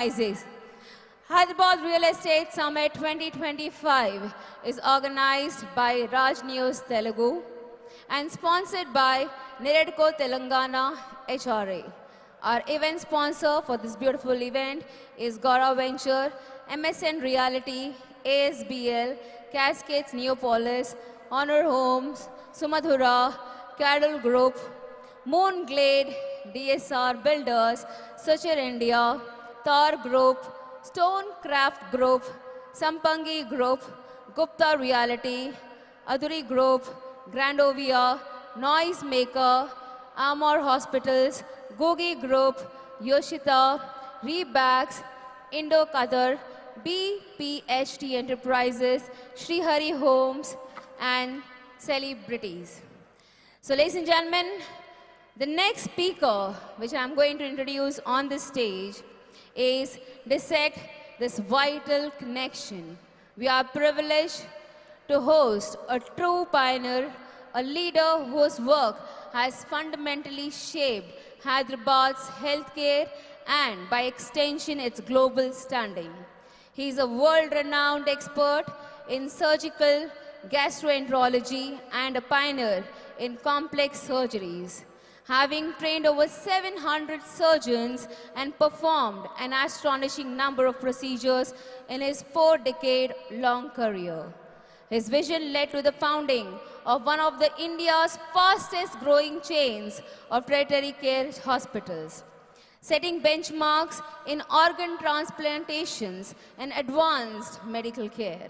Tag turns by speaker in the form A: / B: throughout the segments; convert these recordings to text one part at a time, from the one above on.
A: Organizes. Hyderabad Real Estate Summit 2025 is organized by Raj News Telugu and sponsored by Neredco Telangana HRA. Our event sponsor for this beautiful event is Gaurav Venture, MSN Reality, ASBL, Cascades Neopolis, Honor Homes, Sumadhura, Carol Group, Moonglade, DSR Builders, Suchir India, Thar Group, Stonecraft Group, Sampangi Group, Gupta Reality, Aduri Group, Grandovia, Noisemaker, Amor Hospitals, Gogi Group, Yoshita, Rebags, Indo-Qatar, BPHT Enterprises, Srihari Homes, and celebrities. So ladies and gentlemen, the next speaker, which I'm going to introduce on this stage, is Dissect This Vital Connection. We are privileged to host a true pioneer, a leader whose work has fundamentally shaped Hyderabad's healthcare and, by extension, its global standing. He is a world-renowned expert in surgical gastroenterology and a pioneer in complex surgeries, having trained over 700 surgeons and performed an astonishing number of procedures in his 4-decade-long career. His vision led to the founding of one of the India's fastest growing chains of tertiary care hospitals, setting benchmarks in organ transplantations and advanced medical care.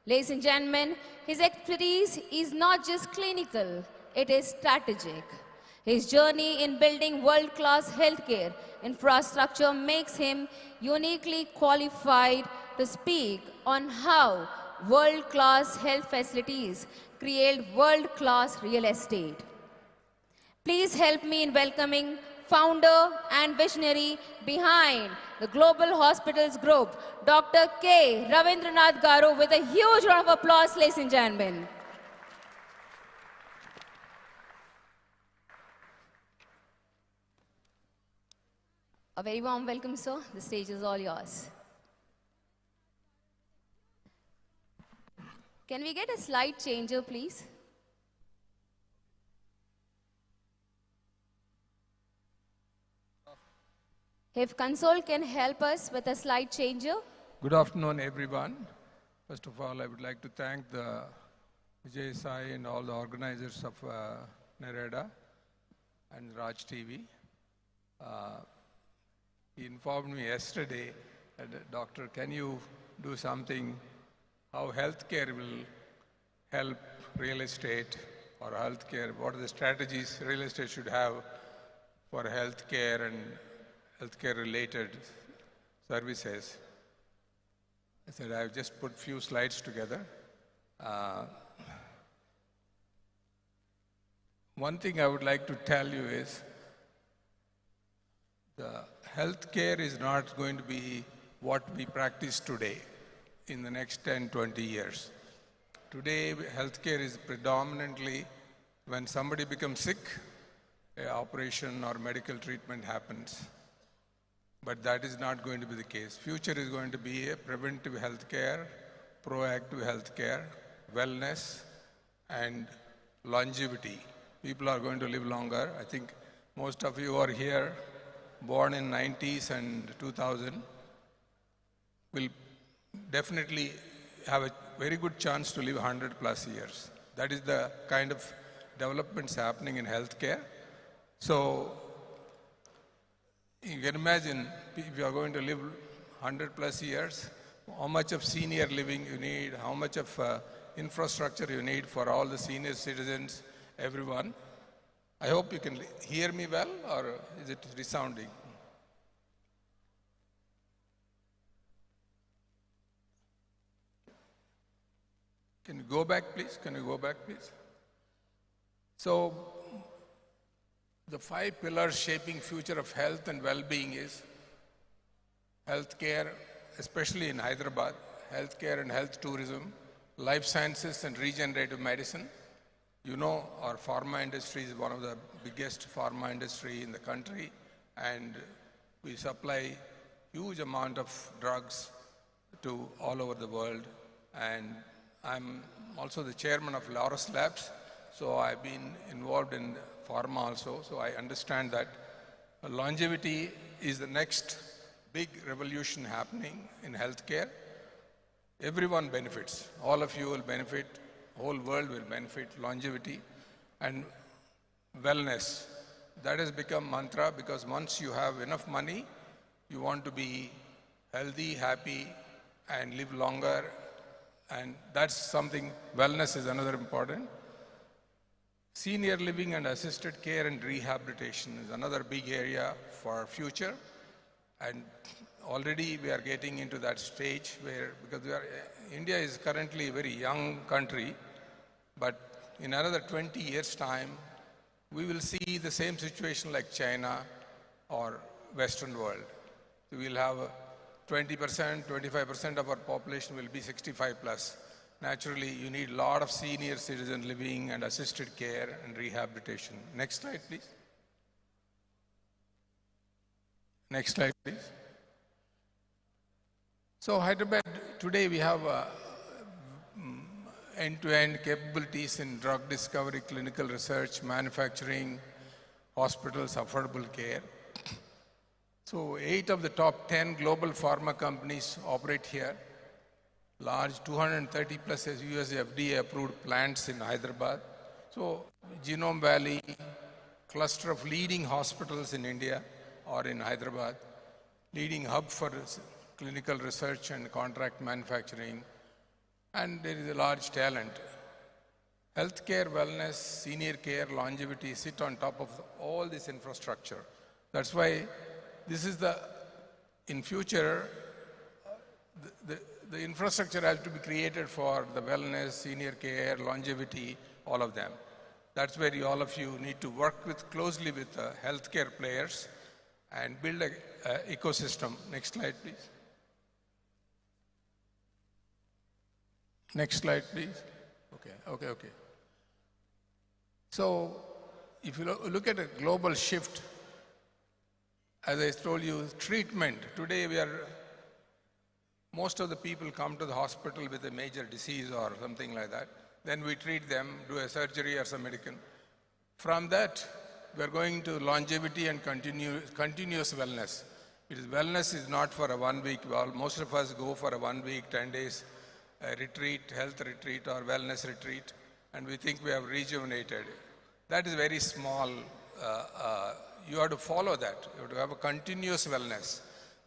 A: Ladies and gentlemen, his expertise is not just clinical, it is strategic. His journey in building world-class healthcare infrastructure makes him uniquely qualified to speak on how world-class health facilities create world-class real estate. Please help me in welcoming founder and visionary behind the Global Hospitals Group, Dr. K.Ravindra Nath Garu, with a huge round of applause, ladies and gentlemen. A very warm welcome, sir. The stage is all yours. Can we get a slide changer, please? If console can help us with a slide changer.
B: Good afternoon, everyone. First of all, I would like to thank the Vijay Sai and all the organizers of Nereda and Raj TV. He informed me yesterday that, Doctor, can you do something, how healthcare will help real estate or healthcare, what are the strategies real estate should have for healthcare and healthcare-related services. I said, I've just put few slides together. One thing I would like to tell you is, the healthcare is not going to be what we practice today in the next 10, 20 years. Today, healthcare is predominantly when somebody becomes sick, an operation or medical treatment happens. But that is not going to be the case. Future is going to be a preventive healthcare, proactive healthcare, wellness, and longevity. People are going to live longer. I think most of you are here, born in 90s and 2000, will definitely have a very good chance to live 100 plus years. That is the kind of developments happening in healthcare. So you can imagine if you are going to live 100 plus years, how much of senior living you need, how much of infrastructure you need for all the senior citizens, everyone. I hope you can hear me well, or is it resounding? Can you go back, please? Can you go back, please? So, the 5 pillars shaping future of health and well-being is healthcare, especially in Hyderabad, healthcare and health tourism, life sciences and regenerative medicine. You know, our pharma industry is one of the biggest pharma industry in the country, and we supply huge amount of drugs to all over the world. And I'm also the chairman of Laurus Labs, so I've been involved in pharma also, so I understand that longevity is the next big revolution happening in healthcare. Everyone benefits. All of you will benefit, whole world will benefit, longevity and wellness. That has become mantra because once you have enough money, you want to be healthy, happy, and live longer. And that's something, wellness is another important. Senior living and assisted care and rehabilitation is another big area for future. And already we are getting into that stage where, because India is currently a very young country, but in another 20 years' time, we will see the same situation like China or Western world. So we'll have 20%, 25% of our population will be 65 plus. Naturally, you need a lot of senior citizen living and assisted care and rehabilitation. Next slide, please. Next slide, please. So Hyderabad, today we have end-to-end capabilities in drug discovery, clinical research, manufacturing, hospitals, affordable care. So 8 of the top 10 global pharma companies operate here. Large 230 plus US FDA approved plants in Hyderabad. So Genome Valley, cluster of leading hospitals in India or in Hyderabad, leading hub for clinical research and contract manufacturing, and there is a large talent. Healthcare, wellness, senior care, longevity sit on top of all this infrastructure. That's why this is in future, the infrastructure has to be created for the wellness, senior care, longevity, all of them. That's where all of you need to work closely with healthcare players and build an ecosystem. Next slide, please. Next slide, please. Okay. So, if you look at a global shift, as I told you, treatment. Today most of the people come to the hospital with a major disease or something like that. Then we treat them, do a surgery or some medical. From that, we are going to longevity and continuous wellness. Wellness is not for a 1 week. Most of us go for a 1 week, 10 days retreat, health retreat or wellness retreat, and we think we have rejuvenated. That is very small. You have to follow that. You have to have a continuous wellness.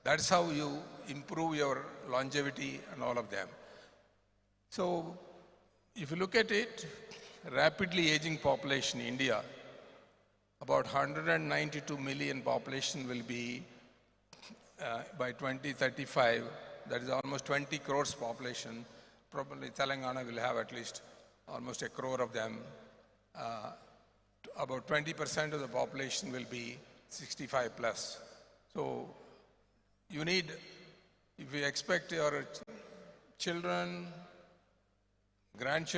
B: That's how you improve your longevity and all of them. So, if you look at it, rapidly aging population in India, about 192 million population will be by 2035. That is almost 20 crores population. Probably Telangana will have at least almost 1 crore of them. About 20% of the population will be 65 plus. So you need, if you expect your children, grandchildren,